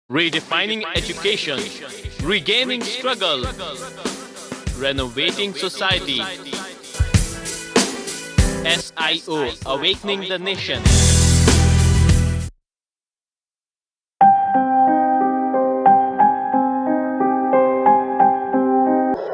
Redefining education, regaining struggle, renovating society. SIO, Awakening the Nation.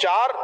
4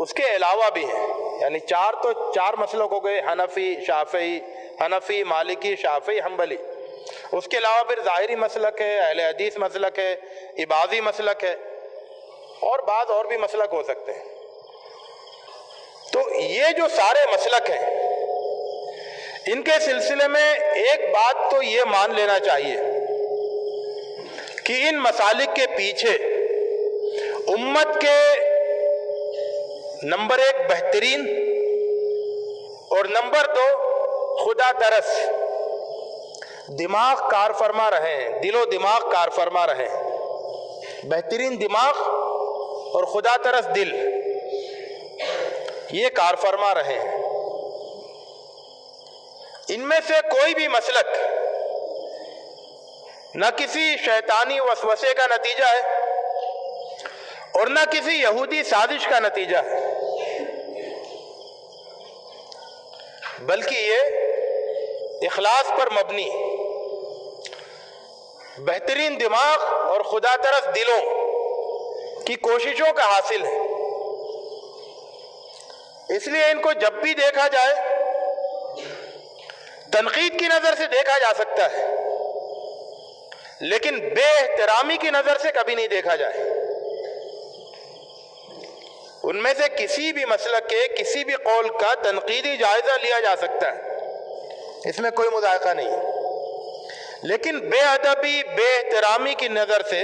اس کے علاوہ بھی ہیں، یعنی چار مسلک ہو گئے، حنفی، مالکی، شافعی، حنبلی۔ اس کے علاوہ پھر ظاہری مسلک ہے، اہل حدیث مسلک ہے، عبادی مسلک ہے، اور بعض اور بھی مسلک ہو سکتے ہیں۔ تو یہ جو سارے مسلک ہیں، ان کے سلسلے میں ایک بات تو یہ مان لینا چاہیے کہ ان مسالک کے پیچھے امت کے نمبر 1 بہترین اور نمبر 2 خدا ترس دماغ کار فرما رہے ہیں، دل و دماغ کار فرما رہے ہیں۔ بہترین دماغ اور خدا ترس دل یہ کار فرما رہے ہیں۔ ان میں سے کوئی بھی مسلک نہ کسی شیطانی وسوسے کا نتیجہ ہے اور نہ کسی یہودی سازش کا نتیجہ ہے، بلکہ یہ اخلاص پر مبنی بہترین دماغ اور خدا ترس دلوں کی کوششوں کا حاصل ہے۔ اس لیے ان کو جب بھی دیکھا جائے تنقید کی نظر سے دیکھا جا سکتا ہے، لیکن بے احترامی کی نظر سے کبھی نہیں دیکھا جائے۔ ان میں سے کسی بھی مسلک کے کسی بھی قول کا تنقیدی جائزہ لیا جا سکتا ہے، اس میں کوئی مذائقہ نہیں ہے، لیکن بے ادبی، بے احترامی کی نظر سے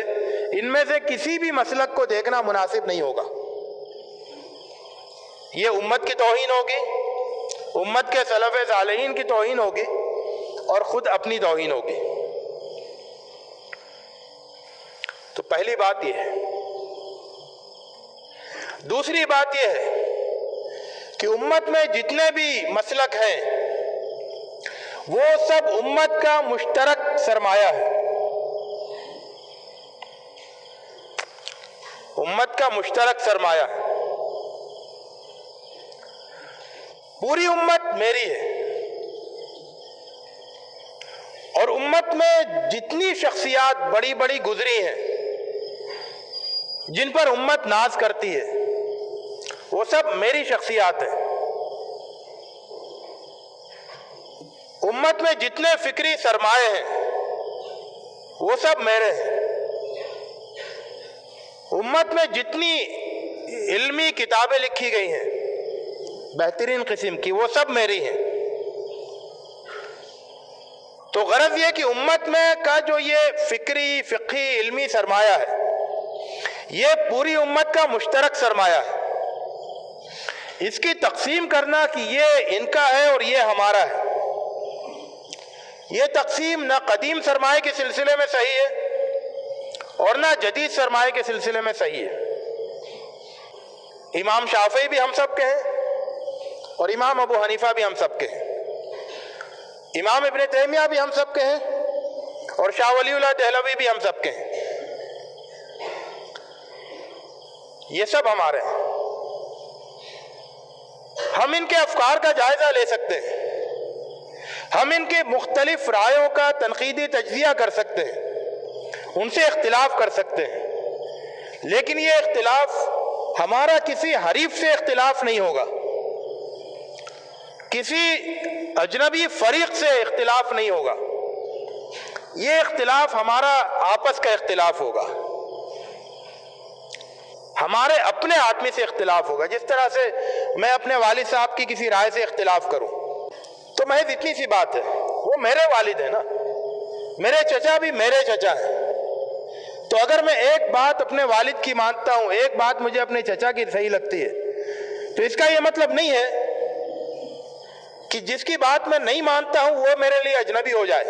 ان میں سے کسی بھی مسلک کو دیکھنا مناسب نہیں ہوگا۔ یہ امت کی توہین ہوگی، امت کے سلف صالحین کی توہین ہوگی، اور خود اپنی توہین ہوگی۔ تو پہلی بات یہ ہے۔ دوسری بات یہ ہے کہ امت میں جتنے بھی مسلک ہیں وہ سب امت کا مشترک سرمایہ ہے، امت کا مشترک سرمایہ ہے۔ پوری امت میری ہے، اور امت میں جتنی شخصیات بڑی بڑی گزری ہیں جن پر امت ناز کرتی ہے وہ سب میری شخصیات ہیں۔ امت میں جتنے فکری سرمایے ہیں وہ سب میرے ہیں۔ امت میں جتنی علمی کتابیں لکھی گئی ہیں بہترین قسم کی وہ سب میری ہیں۔ تو غرض یہ کہ امت میں کا جو یہ فکری، فقہی، علمی سرمایہ ہے یہ پوری امت کا مشترک سرمایہ ہے۔ اس کی تقسیم کرنا کہ یہ ان کا ہے اور یہ ہمارا ہے، یہ تقسیم نہ قدیم سرمایہ کے سلسلے میں صحیح ہے اور نہ جدید سرمایہ کے سلسلے میں صحیح ہے۔ امام شافعی بھی ہم سب کے ہیں اور امام ابو حنیفہ بھی ہم سب کے ہیں، امام ابن تیمیہ بھی ہم سب کے ہیں اور شاہ ولی اللہ دہلوی بھی ہم سب کے ہیں۔ یہ سب ہمارے ہیں۔ ہم ان کے افکار کا جائزہ لے سکتے ہیں، ہم ان کے مختلف رائیوں کا تنقیدی تجزیہ کر سکتے ہیں، ان سے اختلاف کر سکتے ہیں، لیکن یہ اختلاف ہمارا کسی حریف سے اختلاف نہیں ہوگا، کسی اجنبی فریق سے اختلاف نہیں ہوگا، یہ اختلاف ہمارا آپس کا اختلاف ہوگا، ہمارے اپنے آدمی سے اختلاف ہوگا۔ جس طرح سے میں اپنے والد صاحب کی کسی رائے سے اختلاف کروں تو محض اتنی سی بات ہے، وہ میرے والد ہیں نا، میرے چچا بھی میرے چچا ہیں، تو اگر میں ایک بات اپنے والد کی مانتا ہوں، ایک بات مجھے اپنے چچا کی صحیح لگتی ہے، تو اس کا یہ مطلب نہیں ہے کہ جس کی بات میں نہیں مانتا ہوں وہ میرے لیے اجنبی ہو جائے۔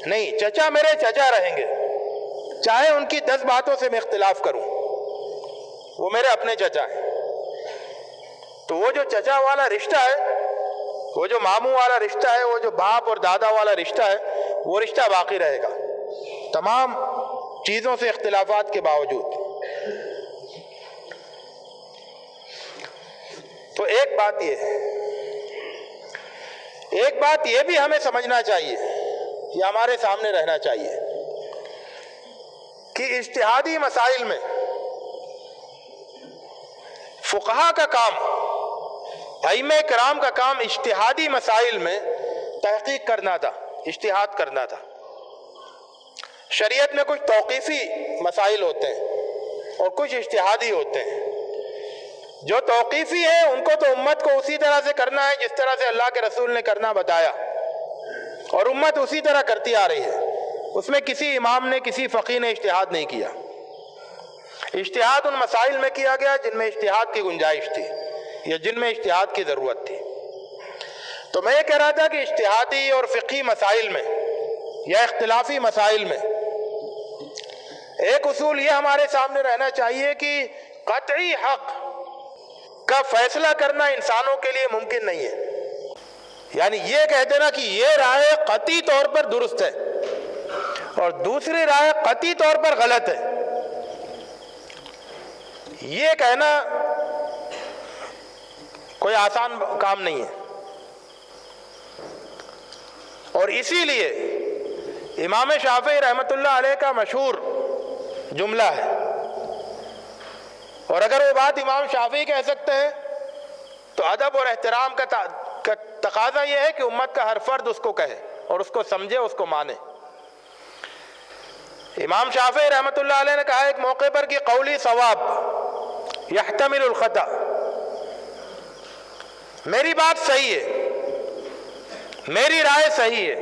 نہیں، چچا میرے چچا رہیں گے، چاہے ان کی 10 باتوں سے میں اختلاف کروں، وہ میرے اپنے چچا ہیں۔ تو وہ جو چچا والا رشتہ ہے، وہ جو ماموں والا رشتہ ہے، وہ جو باپ اور دادا والا رشتہ ہے، وہ رشتہ باقی رہے گا تمام چیزوں سے اختلافات کے باوجود۔ تو ایک بات یہ بھی ہمیں سمجھنا چاہیے، یہ ہمارے سامنے رہنا چاہیے کہ اجتہادی مسائل میں فقہا کا کام، ائمہ کرام کا کام اجتہادی مسائل میں تحقیق کرنا تھا، اجتہاد کرنا تھا۔ شریعت میں کچھ توقیفی مسائل ہوتے ہیں اور کچھ اجتہادی ہوتے ہیں۔ جو توقیفی ہیں ان کو تو امت کو اسی طرح سے کرنا ہے جس طرح سے اللہ کے رسول نے کرنا بتایا، اور امت اسی طرح کرتی آ رہی ہے۔ اس میں کسی امام نے، کسی فقیہ نے اجتہاد نہیں کیا۔ اجتہاد ان مسائل میں کیا گیا جن میں اجتہاد کی گنجائش تھی یا جن میں اجتہاد کی ضرورت تھی۔ تو میں یہ کہہ رہا تھا کہ اجتہادی اور فقہی مسائل میں یا اختلافی مسائل میں ایک اصول یہ ہمارے سامنے رہنا چاہیے کہ قطعی حق کا فیصلہ کرنا انسانوں کے لیے ممکن نہیں ہے۔ یعنی یہ کہہ دینا کہ یہ رائے قطعی طور پر درست ہے اور دوسری رائے قطعی طور پر غلط ہے، یہ کہنا کوئی آسان کام نہیں ہے۔ اور اسی لیے امام شافعی رحمۃ اللہ علیہ کا مشہور جملہ ہے، اور اگر وہ بات امام شافعی کہہ سکتے ہیں تو ادب اور احترام کا تقاضا یہ ہے کہ امت کا ہر فرد اس کو کہے اور اس کو سمجھے، اس کو مانے۔ امام شافعی رحمۃ اللہ علیہ نے کہا ایک موقع پر کہ قولی صواب یحتمل الخطأ، میری بات صحیح ہے، میری رائے صحیح ہے،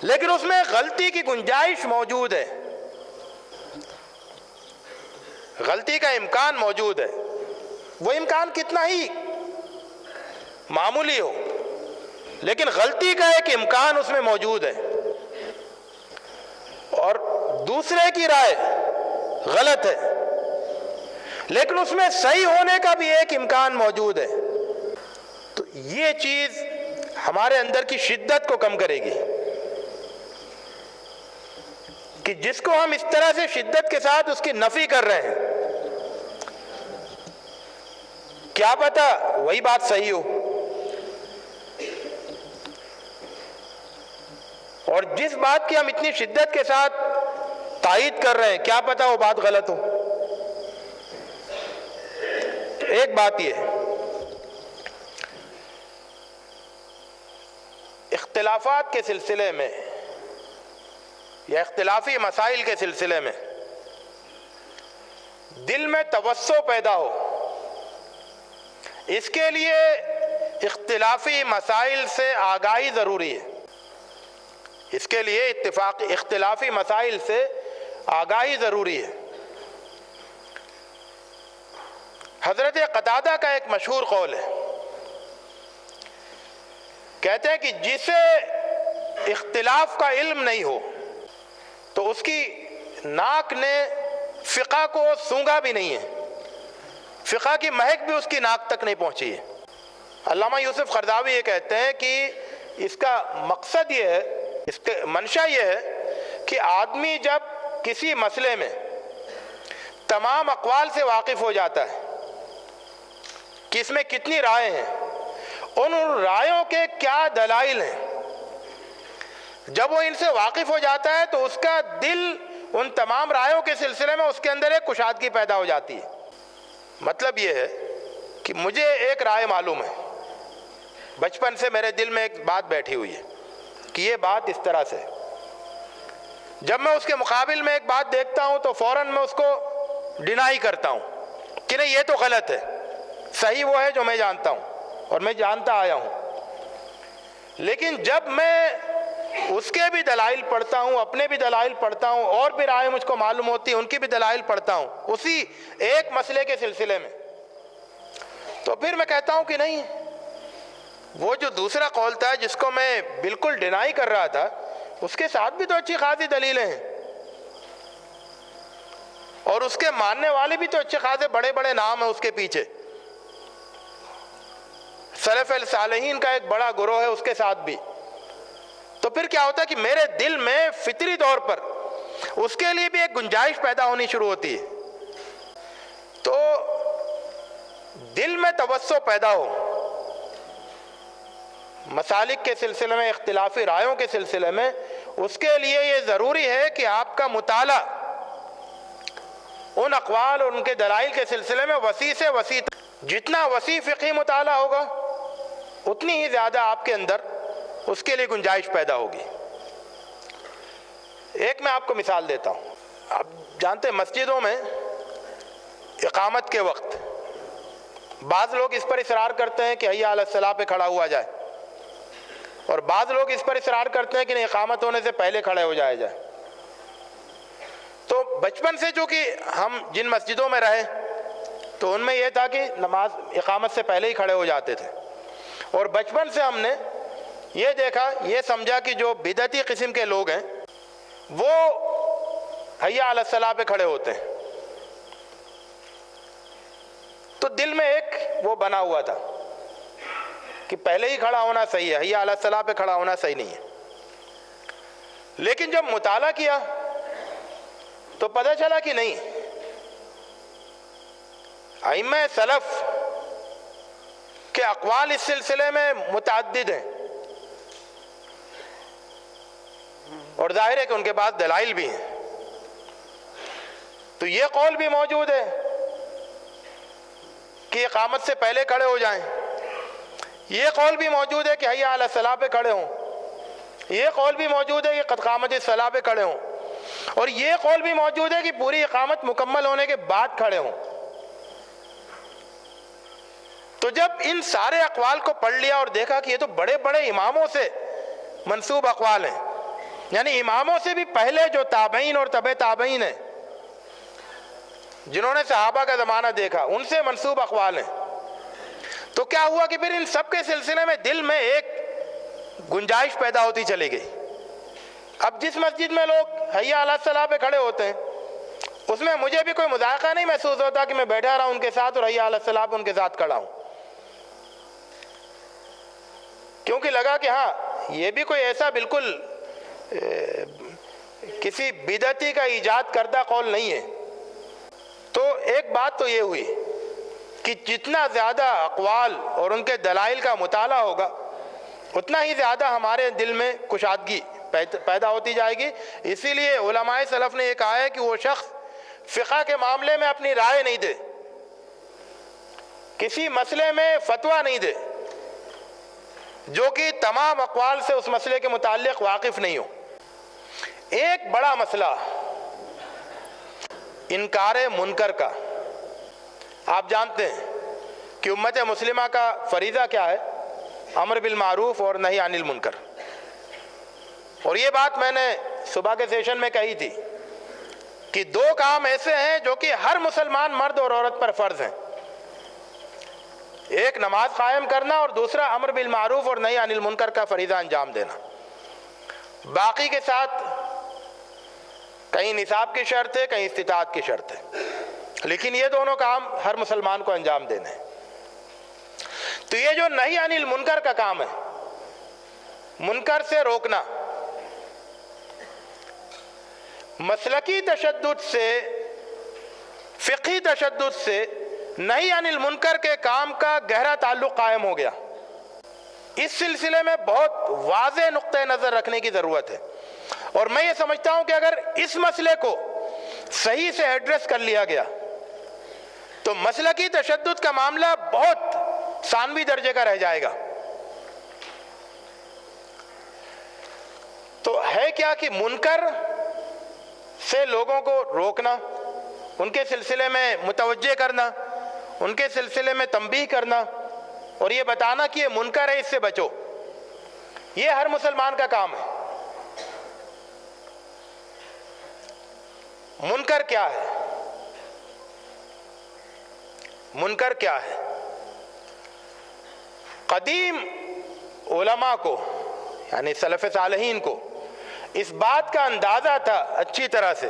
لیکن اس میں غلطی کی گنجائش موجود ہے، غلطی کا امکان موجود ہے۔ وہ امکان کتنا ہی معمولی ہو، لیکن غلطی کا ایک امکان اس میں موجود ہے، اور دوسرے کی رائے غلط ہے لیکن اس میں صحیح ہونے کا بھی ایک امکان موجود ہے۔ تو یہ چیز ہمارے اندر کی شدت کو کم کرے گی کہ جس کو ہم اس طرح سے شدت کے ساتھ اس کی نفی کر رہے ہیں، کیا پتہ وہی بات صحیح ہو، اور جس بات کی ہم اتنی شدت کے ساتھ تائید کر رہے ہیں کیا پتہ وہ بات غلط ہو۔ ایک بات یہ ہے، اختلافات کے سلسلے میں یا اختلافی مسائل کے سلسلے میں دل میں توسع پیدا ہو، اس کے لیے اختلافی مسائل سے آگاہی ضروری ہے۔ اس کے لیے اختلافی مسائل سے آگاہی ضروری ہے۔ حضرت قتادہ کا ایک مشہور قول ہے، کہتے ہیں کہ جسے اختلاف کا علم نہیں ہو تو اس کی ناک نے فقہ کو سونگھا بھی نہیں ہے، فقہ کی مہک بھی اس کی ناک تک نہیں پہنچی ہے۔ علامہ یوسف قرضاوی یہ کہتے ہیں کہ اس کا مقصد یہ ہے، اس کا منشا یہ ہے کہ آدمی جب کسی مسئلے میں تمام اقوال سے واقف ہو جاتا ہے کہ اس میں کتنی رائے ہیں، ان رائےوں کے کیا دلائل ہیں، جب وہ ان سے واقف ہو جاتا ہے تو اس کا دل ان تمام رائےوں کے سلسلے میں اس کے اندر ایک کشادگی پیدا ہو جاتی ہے۔ مطلب یہ ہے کہ مجھے ایک رائے معلوم ہے، بچپن سے میرے دل میں ایک بات بیٹھی ہوئی ہے کہ یہ بات اس طرح سے، جب میں اس کے مقابل میں ایک بات دیکھتا ہوں تو فوراً میں اس کو ڈینائی کرتا ہوں کہ نہیں یہ تو غلط ہے، صحیح وہ ہے جو میں جانتا ہوں اور میں جانتا آیا ہوں۔ لیکن جب میں اس کے بھی دلائل پڑھتا ہوں، اپنے بھی دلائل پڑھتا ہوں، اور بھی رائے مجھ کو معلوم ہوتی ہیں ان کی بھی دلائل پڑھتا ہوں اسی ایک مسئلے کے سلسلے میں، تو پھر میں کہتا ہوں کہ نہیں، وہ جو دوسرا قول تھا جس کو میں بالکل ڈینائی کر رہا تھا اس کے ساتھ بھی تو اچھی خاصی دلیلیں ہیں، اور اس کے ماننے والے بھی تو اچھے خاصے بڑے بڑے نام ہیں اس کے پیچھے، سلف الصالحین کا ایک بڑا گروہ ہے اس کے ساتھ بھی۔ تو پھر کیا ہوتا ہے کہ میرے دل میں فطری طور پر اس کے لیے بھی ایک گنجائش پیدا ہونی شروع ہوتی ہے۔ تو دل میں توسع پیدا ہو مسالک کے سلسلے میں، اختلافی رائےوں کے سلسلے میں، اس کے لیے یہ ضروری ہے کہ آپ کا مطالعہ ان اقوال اور ان کے دلائل کے سلسلے میں وسیع سے وسیع، جتنا وسیع فقہی مطالعہ ہوگا اتنی ہی زیادہ آپ کے اندر اس کے لیے گنجائش پیدا ہوگی۔ ایک میں آپ کو مثال دیتا ہوں۔ آپ جانتے ہیں مسجدوں میں اقامت کے وقت بعض لوگ اس پر اصرار کرتے ہیں کہ حی علی الصلاۃ پہ کھڑا ہوا جائے، اور بعض لوگ اس پر اصرار کرتے ہیں کہ نہیں، اقامت ہونے سے پہلے کھڑے ہو جائے جائے۔ تو بچپن سے جو کہ ہم جن مسجدوں میں رہے تو ان میں یہ تھا کہ نماز اقامت سے پہلے ہی کھڑے ہو جاتے تھے، اور بچپن سے ہم نے یہ دیکھا، یہ سمجھا کہ جو بدعتی قسم کے لوگ ہیں وہ حی علی الصلاۃ پہ کھڑے ہوتے ہیں، تو دل میں ایک وہ بنا ہوا تھا کہ پہلے ہی کھڑا ہونا صحیح ہے، حی علی الصلاۃ پہ کھڑا ہونا صحیح نہیں ہے۔ لیکن جب مطالعہ کیا تو پتہ چلا کہ نہیں، ائمہ سلف کے اقوال اس سلسلے میں متعدد ہیں، اور ظاہر ہے کہ ان کے پاس دلائل بھی ہیں۔ تو یہ قول بھی موجود ہے کہ اقامت سے پہلے کھڑے ہو جائیں، یہ قول بھی موجود ہے کہ حی علی الصلاۃ پہ کھڑے ہوں، یہ قول بھی موجود ہے کہ قد قامت الصلاۃ پہ کھڑے ہوں، اور یہ قول بھی موجود ہے کہ پوری اقامت مکمل ہونے کے بعد کھڑے ہوں۔ تو جب ان سارے اقوال کو پڑھ لیا اور دیکھا کہ یہ تو بڑے بڑے اماموں سے منسوب اقوال ہیں، یعنی اماموں سے بھی پہلے جو تابعین اور تبع تابعین ہیں، جنہوں نے صحابہ کا زمانہ دیکھا، ان سے منسوب اقوال ہیں، تو کیا ہوا کہ پھر ان سب کے سلسلے میں دل میں ایک گنجائش پیدا ہوتی چلی گئی۔ اب جس مسجد میں لوگ حی علی الصلاۃ پہ کھڑے ہوتے ہیں اس میں مجھے بھی کوئی مذائقہ نہیں محسوس ہوتا کہ میں بیٹھا رہا ہوں ان کے ساتھ اور حی علی الصلاۃ پہ ان کے ساتھ کھڑا ہوں، کیونکہ لگا کہ ہاں یہ بھی کوئی ایسا بالکل کسی بدعتی کا ایجاد کردہ قول نہیں ہے۔ تو ایک بات تو یہ ہوئی کہ جتنا زیادہ اقوال اور ان کے دلائل کا مطالعہ ہوگا اتنا ہی زیادہ ہمارے دل میں کشادگی پیدا ہوتی جائے گی۔ اسی لیے علماء سلف نے یہ کہا ہے کہ وہ شخص فقہ کے معاملے میں اپنی رائے نہیں دے، کسی مسئلے میں فتویٰ نہیں دے جو کہ تمام اقوال سے اس مسئلے کے متعلق واقف نہیں ہو۔ ایک بڑا مسئلہ انکار منکر کا، آپ جانتے ہیں کہ امت مسلمہ کا فریضہ کیا ہے؟ امر بالمعروف اور نہی عن المنکر، اور یہ بات میں نے صبح کے سیشن میں کہی تھی کہ دو کام ایسے ہیں جو کہ ہر مسلمان مرد اور عورت پر فرض ہیں، ایک نماز قائم کرنا اور دوسرا امر بالمعروف اور نہی عن المنکر کا فریضہ انجام دینا۔ باقی کے ساتھ کہیں نصاب کی شرط ہے، کہیں استطاعت کی شرط ہے، لیکن یہ دونوں کام ہر مسلمان کو انجام دینے ہیں۔ تو یہ جو نہی عن المنکر کا کام ہے، منکر سے روکنا، مسلکی تشدد سے، فقہی تشدد سے نہی عن المنکر کے کام کا گہرا تعلق قائم ہو گیا۔ اس سلسلے میں بہت واضح نقطہ نظر رکھنے کی ضرورت ہے، اور میں یہ سمجھتا ہوں کہ اگر اس مسئلے کو صحیح سے ایڈریس کر لیا گیا تو مسلکی تشدد کا معاملہ بہت ثانوی درجے کا رہ جائے گا۔ تو ہے کیا کہ منکر سے لوگوں کو روکنا، ان کے سلسلے میں متوجہ کرنا، ان کے سلسلے میں تنبیہ کرنا، اور یہ بتانا کہ یہ منکر ہے، اس سے بچو، یہ ہر مسلمان کا کام ہے۔ منکر کیا ہے؟ منکر کیا ہے؟ قدیم علماء کو، یعنی سلف صالحین کو اس بات کا اندازہ تھا اچھی طرح سے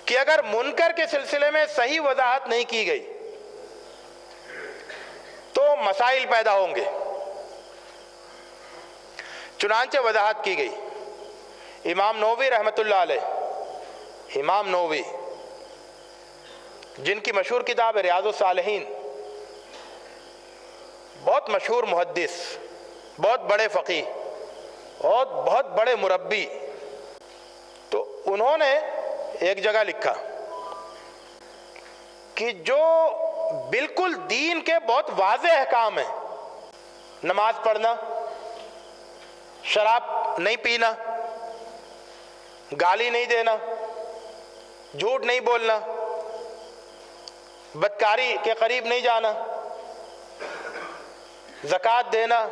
کہ اگر منکر کے سلسلے میں صحیح وضاحت نہیں کی گئی تو مسائل پیدا ہوں گے۔ چنانچہ وضاحت کی گئی۔ امام نووی رحمۃ اللہ علیہ، امام نووی جن کی مشہور کتاب ہے ریاض الصالحین، بہت مشہور محدث، بہت بڑے فقیہ اور بہت بڑے مربی، تو انہوں نے ایک جگہ لکھا کہ جو بالکل دین کے بہت واضح احکام ہیں، نماز پڑھنا، شراب نہیں پینا، گالی نہیں دینا، جھوٹ نہیں بولنا، بدکاری کے قریب نہیں جانا، زکوٰۃ دینا،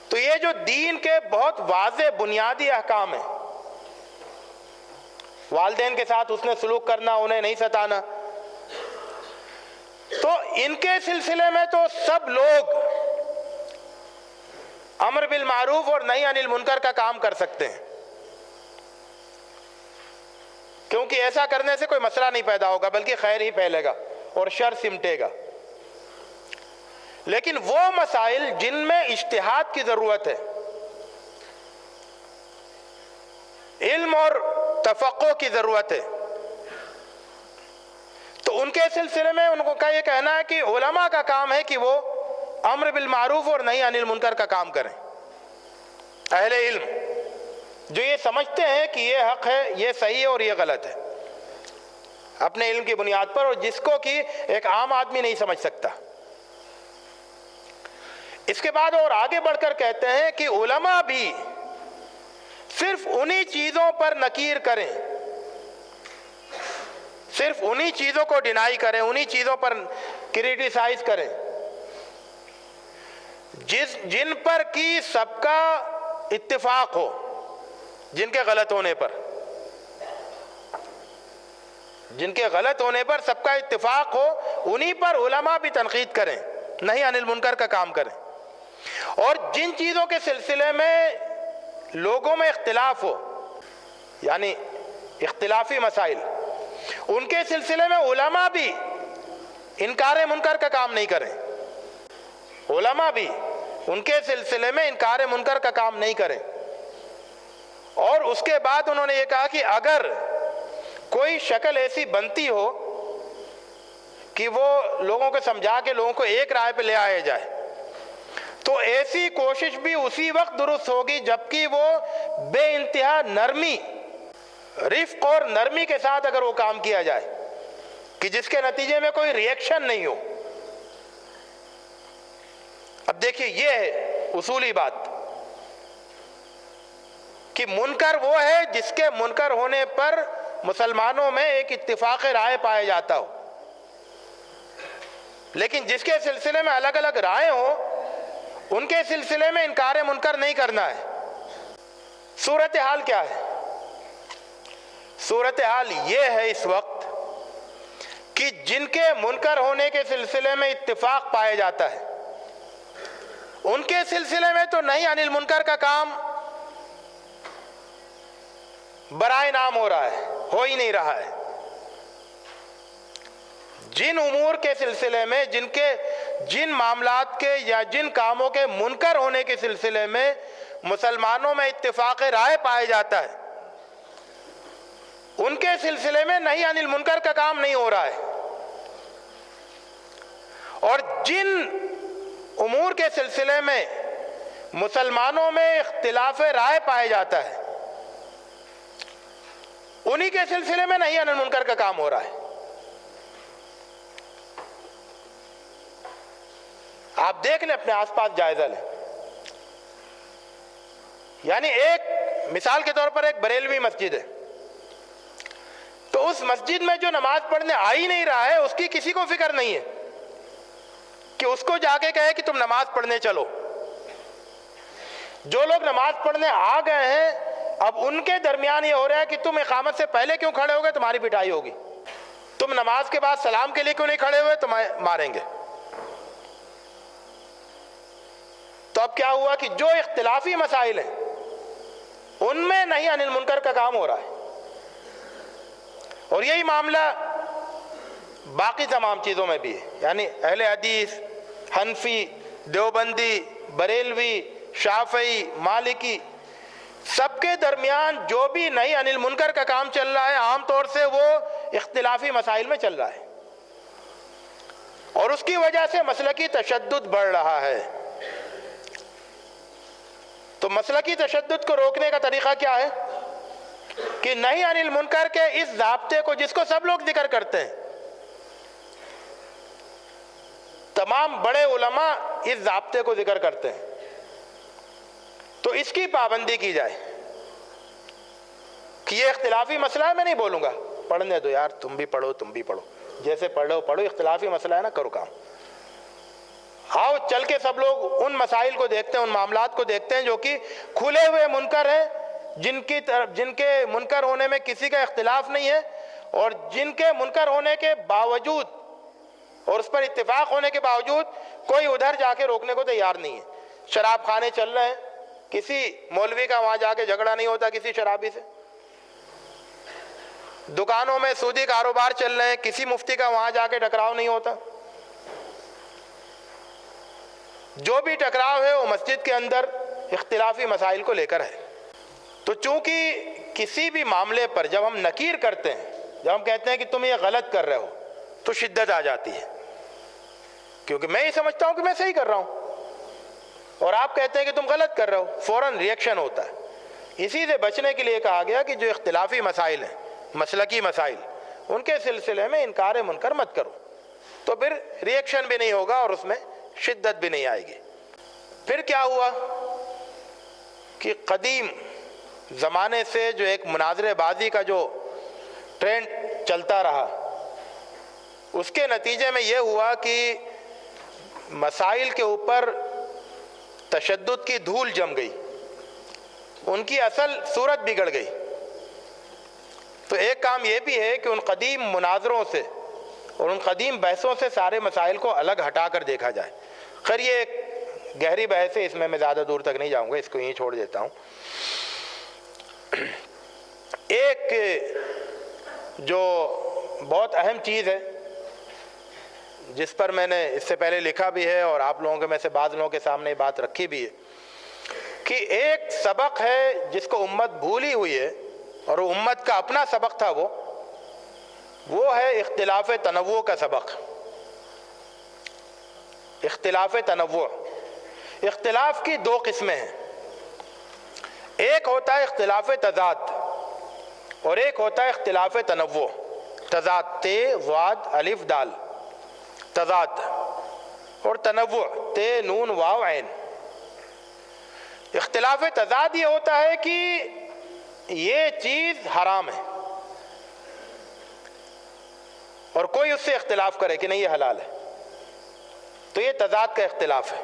تو یہ جو دین کے بہت واضح بنیادی احکام ہیں، والدین کے ساتھ حسن سلوک کرنا، انہیں نہیں ستانا، تو ان کے سلسلے میں تو سب لوگ امر بالمعروف اور نہی عن المنکر کا کام کر سکتے ہیں، کیونکہ ایسا کرنے سے کوئی مسئلہ نہیں پیدا ہوگا بلکہ خیر ہی پھیلے گا اور شر سمٹے گا۔ لیکن وہ مسائل جن میں اجتہاد کی ضرورت ہے، علم اور تفقہ کی ضرورت ہے، تو ان کے سلسلے میں ان کا یہ کہنا ہے کہ علماء کا کام ہے کہ وہ امر بالمعروف اور نہی عن المنکر کا کام کریں۔ اہل علم جو یہ سمجھتے ہیں کہ یہ حق ہے، یہ صحیح ہے اور یہ غلط ہے، اپنے علم کی بنیاد پر، اور جس کو کہ ایک عام آدمی نہیں سمجھ سکتا۔ اس کے بعد اور آگے بڑھ کر کہتے ہیں کہ علماء بھی صرف انہی چیزوں پر نکیر کریں، صرف انہی چیزوں کو ڈینائی کریں، انہی چیزوں پر کریٹیسائز کریں جن پر کی سب کا اتفاق ہو، جن کے غلط ہونے پر، جن کے غلط ہونے پر سب کا اتفاق ہو، انہی پر علماء بھی تنقید کریں، نہی عن المنکر کا کام کریں۔ اور جن چیزوں کے سلسلے میں لوگوں میں اختلاف ہو، یعنی اختلافی مسائل، ان کے سلسلے میں علماء بھی انکار منکر کا کام نہیں کریں، علماء بھی ان کے سلسلے میں انکار منکر کا کام نہیں کریں۔ اور اس کے بعد انہوں نے یہ کہا کہ اگر کوئی شکل ایسی بنتی ہو کہ وہ لوگوں کو سمجھا کے لوگوں کو ایک رائے پہ لے آیا جائے، تو ایسی کوشش بھی اسی وقت درست ہوگی جبکہ وہ بے انتہا نرمی، رفق اور نرمی کے ساتھ اگر وہ کام کیا جائے کہ جس کے نتیجے میں کوئی ریئیکشن نہیں ہو۔ اب دیکھیے، یہ ہے اصولی بات کہ منکر وہ ہے جس کے منکر ہونے پر مسلمانوں میں ایک اتفاق رائے پایا جاتا ہو، لیکن جس کے سلسلے میں الگ الگ رائے ہوں ان کے سلسلے میں انکار منکر نہیں کرنا ہے۔ صورتحال کیا ہے؟ صورتحال یہ ہے اس وقت کہ جن کے منکر ہونے کے سلسلے میں اتفاق پایا جاتا ہے، ان کے سلسلے میں تو نہی عن المنکر کا کام برائے نام ہو رہا ہے، ہو ہی نہیں رہا ہے۔ جن امور کے سلسلے میں، جن معاملات کے یا جن کاموں کے منکر ہونے کے سلسلے میں مسلمانوں میں اتفاق رائے پایا جاتا ہے، ان کے سلسلے میں نہی عن المنکر کا کام نہیں ہو رہا ہے۔ اور جن امور کے سلسلے میں مسلمانوں میں اختلاف رائے پایا جاتا ہے، انہی کے سلسلے میں نہی عن المنکر کا کام ہو رہا ہے۔ آپ دیکھ لیں، اپنے آس پاس جائزہ لیں۔ یعنی ایک مثال کے طور پر ایک بریلوی مسجد ہے، تو اس مسجد میں جو نماز پڑھنے آ ہی نہیں رہا ہے، اس کی کسی کو فکر نہیں ہے کہ اس کو جا کے کہے کہ تم نماز پڑھنے چلو۔ جو لوگ نماز پڑھنے آ گئے ہیں، اب ان کے درمیان یہ ہو رہا ہے کہ تم اقامت سے پہلے کیوں کھڑے ہو گئے، تمہاری پٹائی ہوگی، تم نماز کے بعد سلام کے لیے کیوں نہیں کھڑے ہوئے، تمہیں ماریں گے۔ تو اب کیا ہوا کہ جو اختلافی مسائل ہیں ان میں نہی عن المنکر کا کام ہو رہا ہے، اور یہی معاملہ باقی تمام چیزوں میں بھی ہے۔ یعنی اہل حدیث، حنفی، دیوبندی، بریلوی، شافعی، مالکی، سب کے درمیان جو بھی نہی عن المنکر کا کام چل رہا ہے، عام طور سے وہ اختلافی مسائل میں چل رہا ہے، اور اس کی وجہ سے مسلکی تشدد بڑھ رہا ہے۔ تو مسلکی تشدد کو روکنے کا طریقہ کیا ہے کہ نہی عن المنکر کے اس ضابطے کو، جس کو سب لوگ ذکر کرتے ہیں تمام بڑے علماء اس ضابطے کو ذکر کرتے ہیں، تو اس کی پابندی کی جائے کہ یہ اختلافی مسئلہ ہے، میں نہیں بولوں گا، پڑھنے دو یار، تم بھی پڑھو، جیسے پڑھو، اختلافی مسئلہ ہے نا، کرو کام۔ آؤ چل کے سب لوگ ان مسائل کو دیکھتے ہیں، ان معاملات کو دیکھتے ہیں جو کہ کھلے ہوئے منکر ہیں، جن کے منکر ہونے میں کسی کا اختلاف نہیں ہے، اور جن کے منکر ہونے کے باوجود اور اس پر اتفاق ہونے کے باوجود کوئی ادھر جا کے روکنے کو تیار نہیں ہے۔ شراب خانے چل رہے ہیں، کسی مولوی کا وہاں جا کے جھگڑا نہیں ہوتا کسی شرابی سے۔ دکانوں میں سودی کاروبار چل رہے ہیں، کسی مفتی کا وہاں جا کے ٹکراؤ نہیں ہوتا۔ جو بھی ٹکراؤ ہے وہ مسجد کے اندر اختلافی مسائل کو لے کر ہے۔ تو چونکہ کسی بھی معاملے پر جب ہم نکیر کرتے ہیں، جب ہم کہتے ہیں کہ تم یہ غلط کر رہے ہو، تو شدت آ جاتی ہے، کیونکہ میں یہ سمجھتا ہوں کہ میں صحیح کر رہا ہوں اور آپ کہتے ہیں کہ تم غلط کر رہے ہو، فوراً ریئیکشن ہوتا ہے۔ اسی سے بچنے کے لیے کہا گیا کہ جو اختلافی مسائل ہیں، مسلکی مسائل، ان کے سلسلے میں انکار منکر مت کرو، تو پھر ریئیکشن بھی نہیں ہوگا اور اس میں شدت بھی نہیں آئے گی۔ پھر کیا ہوا کہ قدیم زمانے سے جو ایک مناظرے بازی کا جو ٹرینڈ چلتا رہا، اس کے نتیجے میں یہ ہوا کہ مسائل کے اوپر تشدد کی دھول جم گئی، ان کی اصل صورت بگڑ گئی۔ تو ایک کام یہ بھی ہے کہ ان قدیم مناظروں سے اور ان قدیم بحثوں سے سارے مسائل کو الگ ہٹا کر دیکھا جائے۔ خیر یہ ایک گہری بحث ہے، اس میں زیادہ دور تک نہیں جاؤں گا، اس کو یہیں چھوڑ دیتا ہوں۔ ایک جو بہت اہم چیز ہے جس پر میں نے اس سے پہلے لکھا بھی ہے اور آپ لوگوں کے میں سے بعض لوگوں کے سامنے بات رکھی بھی ہے کہ ایک سبق ہے جس کو امت بھولی ہوئی ہے، اور وہ امت کا اپنا سبق تھا، وہ ہے اختلاف تنوع کا سبق۔ اختلاف تنوع، اختلاف کی دو قسمیں ہیں، ایک ہوتا ہے اختلاف تضاد اور ایک ہوتا ہے اختلاف تنوع۔ تضاد تے ضاد الف دال، تضاد، اور تنوع تے نون واو عین۔ اختلاف تضاد یہ ہوتا ہے کہ یہ چیز حرام ہے اور کوئی اس سے اختلاف کرے کہ نہیں یہ حلال ہے، تو یہ تضاد کا اختلاف ہے،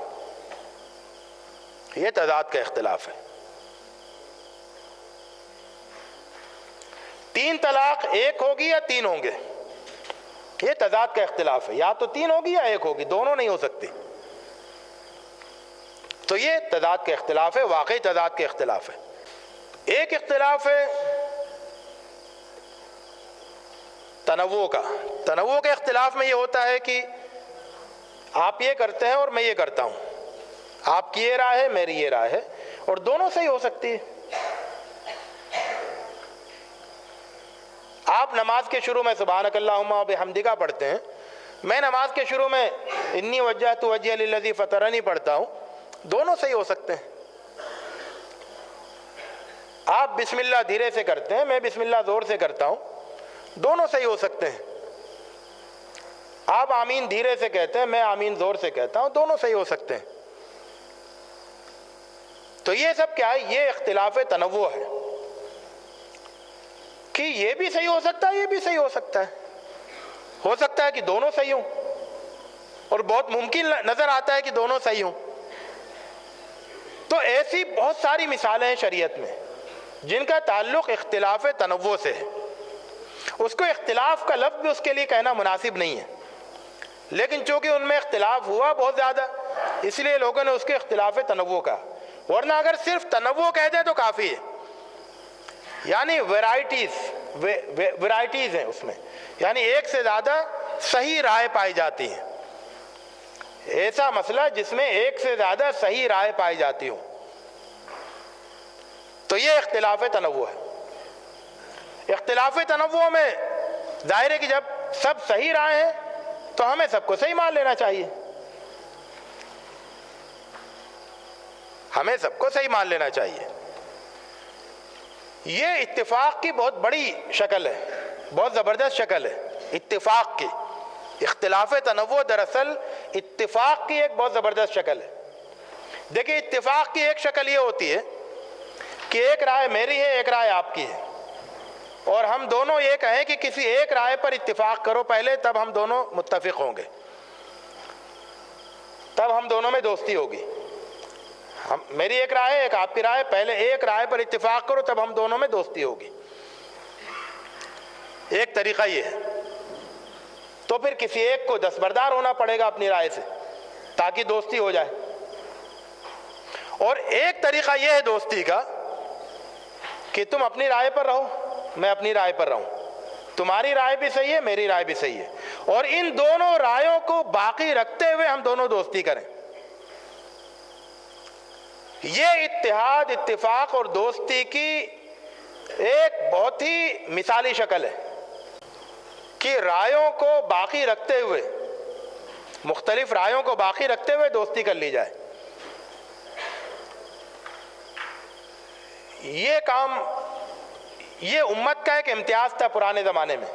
یہ تضاد کا اختلاف ہے۔ 3 طلاق ایک ہوگی یا 3 ہوں گے، یہ تضاد کا اختلاف ہے، یا تو 3 ہوگی یا 1 ہوگی، دونوں نہیں ہو سکتی، تو یہ تضاد کا اختلاف ہے، واقعی تضاد کا اختلاف ہے۔ ایک اختلاف ہے تنوع کا۔ تنوع کے اختلاف میں یہ ہوتا ہے کہ آپ یہ کرتے ہیں اور میں یہ کرتا ہوں، آپ کی یہ رائے ہے میری یہ رائے ہے، اور دونوں صحیح ہو سکتی ہے۔ آپ نماز کے شروع میں سبحانک اللہم و بحمدک پڑھتے ہیں، میں نماز کے شروع میں انی وجہت وجہی للذی فطرنی پڑھتا ہوں، دونوں صحیح ہو سکتے ہیں۔ آپ بسم اللہ دھیرے سے کرتے ہیں، میں بسم اللہ زور سے کرتا ہوں، دونوں صحیح ہو سکتے ہیں۔ آپ آمین دھیرے سے کہتے ہیں، میں آمین زور سے کہتا ہوں، دونوں صحیح ہو سکتے ہیں۔ تو یہ سب کیا ہے؟ یہ اختلاف تنوع ہے کہ یہ بھی صحیح ہو سکتا ہے، یہ بھی صحیح ہو سکتا ہے کہ دونوں صحیح ہوں، اور بہت ممکن نظر آتا ہے کہ دونوں صحیح ہوں۔ تو ایسی بہت ساری مثالیں ہیں شریعت میں جن کا تعلق اختلاف تنوع سے ہے۔ اس کو اختلاف کا لفظ بھی اس کے لیے کہنا مناسب نہیں ہے، لیکن چونکہ ان میں اختلاف ہوا بہت زیادہ، اس لیے لوگوں نے اس کے اختلاف تنوع کہا، ورنہ اگر صرف تنوع کہہ دیں تو کافی ہے، یعنی ورائٹیز ہیں اس میں، یعنی ایک سے زیادہ صحیح رائے پائی جاتی ہیں، ایسا مسئلہ جس میں ایک سے زیادہ صحیح رائے پائی جاتی ہوں، تو یہ اختلاف تنوع ہے۔ اختلاف تنوع میں ظاہر ہے کہ جب سب صحیح رائے ہیں تو ہمیں سب کو صحیح مان لینا چاہیے، ہمیں سب کو صحیح مان لینا چاہیے۔ یہ اتفاق کی بہت بڑی شکل ہے، بہت زبردست شکل ہے اتفاق کی۔ اختلاف تنوع دراصل اتفاق کی ایک بہت زبردست شکل ہے. دیکھیں اتفاق کی ایک شکل یہ ہوتی ہے کہ ایک رائے میری ہے ایک رائے آپ کی ہے اور ہم دونوں یہ کہیں کہ کسی ایک رائے پر اتفاق کرو پہلے, تب ہم دونوں متفق ہوں گے, تب ہم دونوں میں دوستی ہوگی. میری ایک رائے ایک آپ کی رائے, پہلے ایک رائے پر اتفاق کرو تب ہم دونوں میں دوستی ہوگی. ایک طریقہ یہ ہے. تو پھر کسی ایک کو دستبردار ہونا پڑے گا اپنی رائے سے تاکہ دوستی ہو جائے. اور ایک طریقہ یہ ہے دوستی کا کہ تم اپنی رائے پر رہو میں اپنی رائے پر رہوں, تمہاری رائے بھی صحیح ہے میری رائے بھی صحیح ہے, اور ان دونوں رائےوں کو باقی رکھتے ہوئے ہم دونوں دوستی کریں. یہ اتحاد اتفاق اور دوستی کی ایک بہت ہی مثالی شکل ہے کہ رائےوں کو باقی رکھتے ہوئے, مختلف رائےوں کو باقی رکھتے ہوئے دوستی کر لی جائے. یہ کام یہ امت کا ایک امتیاز تھا پرانے زمانے میں.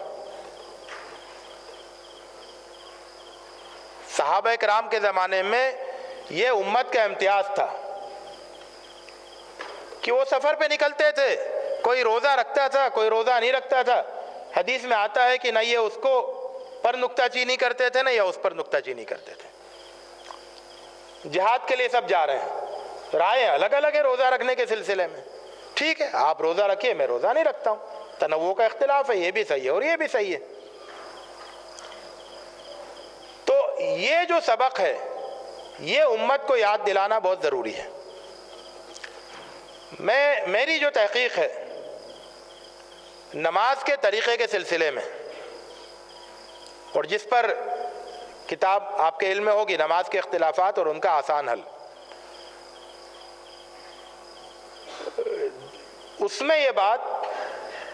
صحابہ کرام کے زمانے میں یہ امت کا امتیاز تھا کہ وہ سفر پہ نکلتے تھے, کوئی روزہ رکھتا تھا کوئی روزہ نہیں رکھتا تھا. حدیث میں آتا ہے کہ نہ یہ اس کو پر نکتہ چینی کرتے تھے نہ یہ اس پر نکتہ چینی کرتے تھے. جہاد کے لیے سب جا رہے ہیں, رائے الگ الگ ہے روزہ رکھنے کے سلسلے میں. ٹھیک ہے آپ روزہ رکھیے میں روزہ نہیں رکھتا ہوں, تنوع کا اختلاف ہے, یہ بھی صحیح ہے اور یہ بھی صحیح ہے. تو یہ جو سبق ہے یہ امت کو یاد دلانا بہت ضروری ہے. میری جو تحقیق ہے نماز کے طریقے کے سلسلے میں, اور جس پر کتاب آپ کے علم میں ہوگی نماز کے اختلافات اور ان کا آسان حل, اس میں یہ بات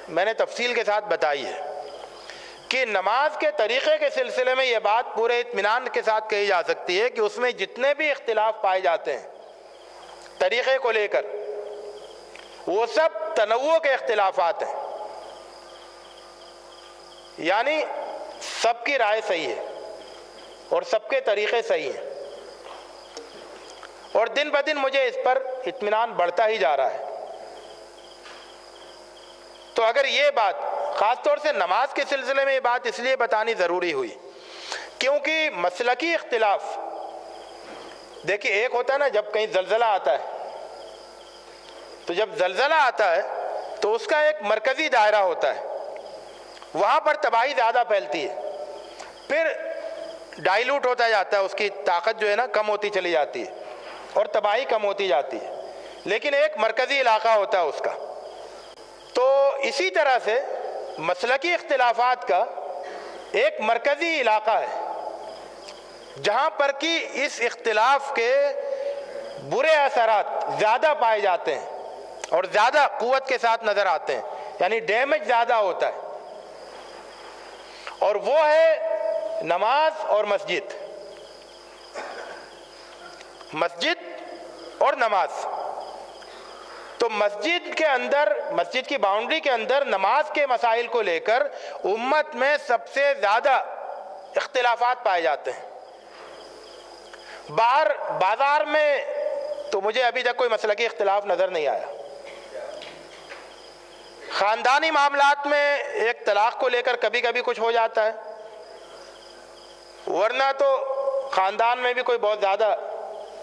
میں نے تفصیل کے ساتھ بتائی ہے کہ نماز کے طریقے کے سلسلے میں یہ بات پورے اطمینان کے ساتھ کہی جا سکتی ہے کہ اس میں جتنے بھی اختلاف پائے جاتے ہیں طریقے کو لے کر وہ سب تنوع کے اختلافات ہیں. یعنی سب کی رائے صحیح ہے اور سب کے طریقے صحیح ہیں, اور دن بدن مجھے اس پر اطمینان بڑھتا ہی جا رہا ہے. تو اگر یہ بات خاص طور سے نماز کے سلسلے میں یہ بات اس لیے بتانی ضروری ہوئی کیونکہ مسلکی اختلاف, دیکھیے ایک ہوتا ہے نا جب کہیں زلزلہ آتا ہے, تو جب زلزلہ آتا ہے تو اس کا ایک مرکزی دائرہ ہوتا ہے, وہاں پر تباہی زیادہ پھیلتی ہے, پھر ڈائیلوٹ ہوتا جاتا ہے, اس کی طاقت جو ہے نا کم ہوتی چلی جاتی ہے اور تباہی کم ہوتی جاتی ہے, لیکن ایک مرکزی علاقہ ہوتا ہے اس کا. تو اسی طرح سے مسلکی اختلافات کا ایک مرکزی علاقہ ہے جہاں پر کہ اس اختلاف کے برے اثرات زیادہ پائے جاتے ہیں اور زیادہ قوت کے ساتھ نظر آتے ہیں, یعنی ڈیمیج زیادہ ہوتا ہے, اور وہ ہے نماز اور مسجد. مسجد اور نماز. تو مسجد کے اندر, مسجد کی باؤنڈری کے اندر نماز کے مسائل کو لے کر امت میں سب سے زیادہ اختلافات پائے جاتے ہیں. باہر بازار میں تو مجھے ابھی تک کوئی مسلکی اختلاف نظر نہیں آیا. خاندانی معاملات میں ایک طلاق کو لے کر کبھی کبھی کچھ ہو جاتا ہے, ورنہ تو خاندان میں بھی کوئی بہت زیادہ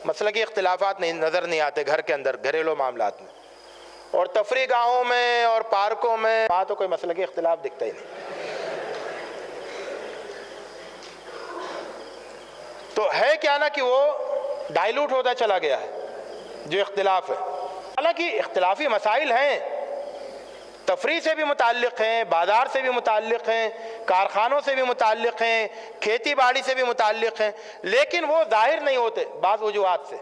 مسلکی اختلافات نظر نہیں آتے گھر کے اندر گھریلو معاملات میں. اور تفریح گاہوں میں اور پارکوں میں وہاں تو کوئی مسلکی اختلاف دکھتا ہی نہیں. تو ہے کیا نا کہ وہ ڈائیلوٹ ہوتا چلا گیا ہے جو اختلاف ہے. حالانکہ اختلافی مسائل ہیں, تفریح سے بھی متعلق ہیں, بازار سے بھی متعلق ہیں, کارخانوں سے بھی متعلق ہیں, کھیتی باڑی سے بھی متعلق ہیں, لیکن وہ ظاہر نہیں ہوتے بعض وجوہات سے.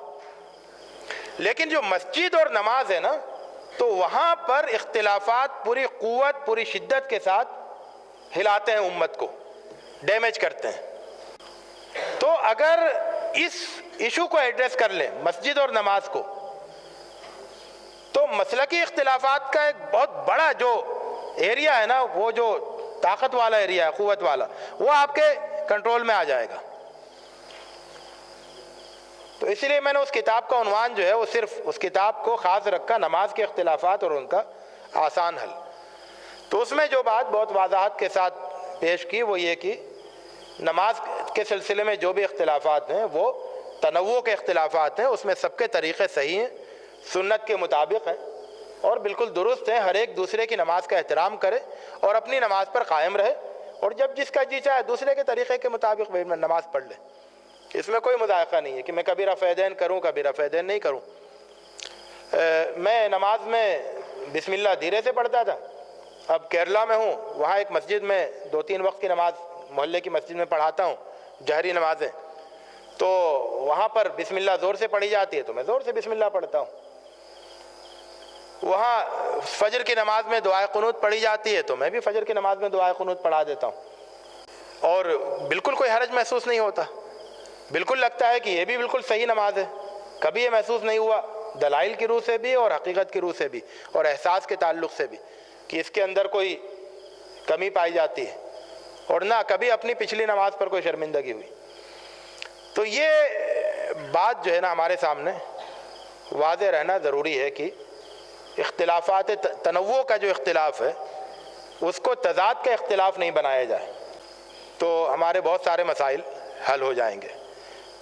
لیکن جو مسجد اور نماز ہے نا, تو وہاں پر اختلافات پوری قوت پوری شدت کے ساتھ ہلاتے ہیں, امت کو ڈیمیج کرتے ہیں. تو اگر اس ایشو کو ایڈریس کر لیں مسجد اور نماز کو, تو مسلکی اختلافات کا ایک بہت بڑا جو ایریا ہے نا, وہ جو طاقت والا ایریا ہے, قوت والا, وہ آپ کے کنٹرول میں آ جائے گا۔ تو اس لیے میں نے اس کتاب کا عنوان جو ہے وہ صرف اس کتاب کو خاص رکھا، نماز کے اختلافات اور ان کا آسان حل۔ تو اس میں جو بات بہت وضاحت کے ساتھ پیش کی وہ یہ کہ نماز کے سلسلے میں جو بھی اختلافات ہیں وہ تنوع کے اختلافات ہیں، اس میں سب کے طریقے صحیح ہیں، سنت کے مطابق ہیں اور بالکل درست ہیں۔ ہر ایک دوسرے کی نماز کا احترام کرے اور اپنی نماز پر قائم رہے، اور جب جس کا جی چاہے دوسرے کے طریقے کے مطابق میں نماز پڑھ لے۔ اس میں کوئی مذائقہ نہیں ہے کہ میں کبھی رفع دین کروں کبھی رفع دین نہیں کروں۔ میں نماز میں بسم اللہ دھیرے سے پڑھتا تھا، اب کیرلا میں ہوں، وہاں ایک مسجد میں 2-3 وقت کی نماز محلے کی مسجد میں پڑھاتا ہوں، جہری نمازیں، تو وہاں پر بسم اللہ زور سے پڑھی جاتی ہے تو میں زور سے بسم اللہ پڑھتا ہوں۔ وہاں فجر کی نماز میں دعائے قنوت پڑھی جاتی ہے تو میں بھی فجر کی نماز میں دعائے قنوت پڑھا دیتا ہوں، اور بالکل کوئی حرج محسوس نہیں ہوتا، بالکل لگتا ہے کہ یہ بھی بالکل صحیح نماز ہے۔ کبھی یہ محسوس نہیں ہوا دلائل کی روح سے بھی اور حقیقت کی روح سے بھی اور احساس کے تعلق سے بھی کہ اس کے اندر کوئی کمی پائی جاتی ہے، اور نہ کبھی اپنی پچھلی نماز پر کوئی شرمندگی ہوئی۔ تو یہ بات جو ہے نا ہمارے سامنے واضح رہنا ضروری ہے کہ اختلافات تنوع کا جو اختلاف ہے اس کو تضاد کا اختلاف نہیں بنایا جائے تو ہمارے بہت سارے مسائل حل ہو جائیں گے۔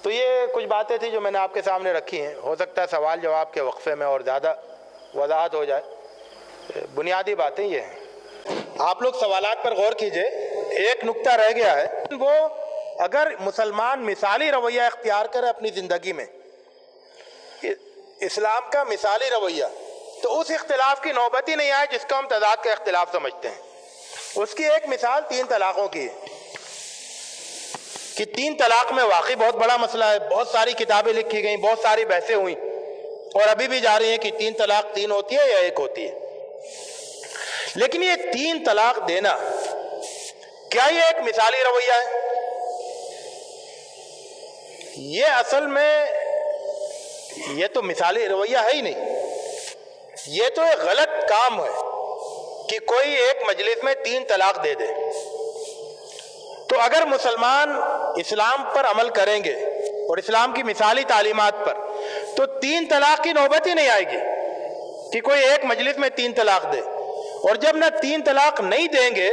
تو یہ کچھ باتیں تھیں جو میں نے آپ کے سامنے رکھی ہیں، ہو سکتا ہے سوال جواب کے وقفے میں اور زیادہ وضاحت ہو جائے۔ بنیادی باتیں یہ ہیں، آپ لوگ سوالات پر غور کیجئے۔ ایک نکتہ رہ گیا ہے، وہ اگر مسلمان مثالی رویہ اختیار کرے اپنی زندگی میں، اسلام کا مثالی رویہ، تو اس اختلاف کی نوبت ہی نہیں آئے جس کو ہم تضاد کا اختلاف سمجھتے ہیں۔ اس کی ایک مثال 3 طلاقوں کی ہے کہ 3 طلاق میں واقعی بہت بڑا مسئلہ ہے، بہت ساری کتابیں لکھی گئیں، بہت ساری بحثیں ہوئیں اور ابھی بھی جاری ہیں کہ 3 طلاق 3 ہوتی ہے یا 1 ہوتی ہے۔ لیکن یہ 3 طلاق دینا کیا یہ ایک مثالی رویہ ہے؟ یہ اصل میں یہ تو مثالی رویہ ہے ہی نہیں، یہ تو ایک غلط کام ہے کہ کوئی ایک مجلس میں 3 طلاق دے دے۔ تو اگر مسلمان اسلام پر عمل کریں گے اور اسلام کی مثالی تعلیمات پر تو 3 طلاق کی نوبت ہی نہیں آئے گی کہ کوئی ایک مجلس میں 3 طلاق دے، اور جب نہ 3 طلاق نہیں دیں گے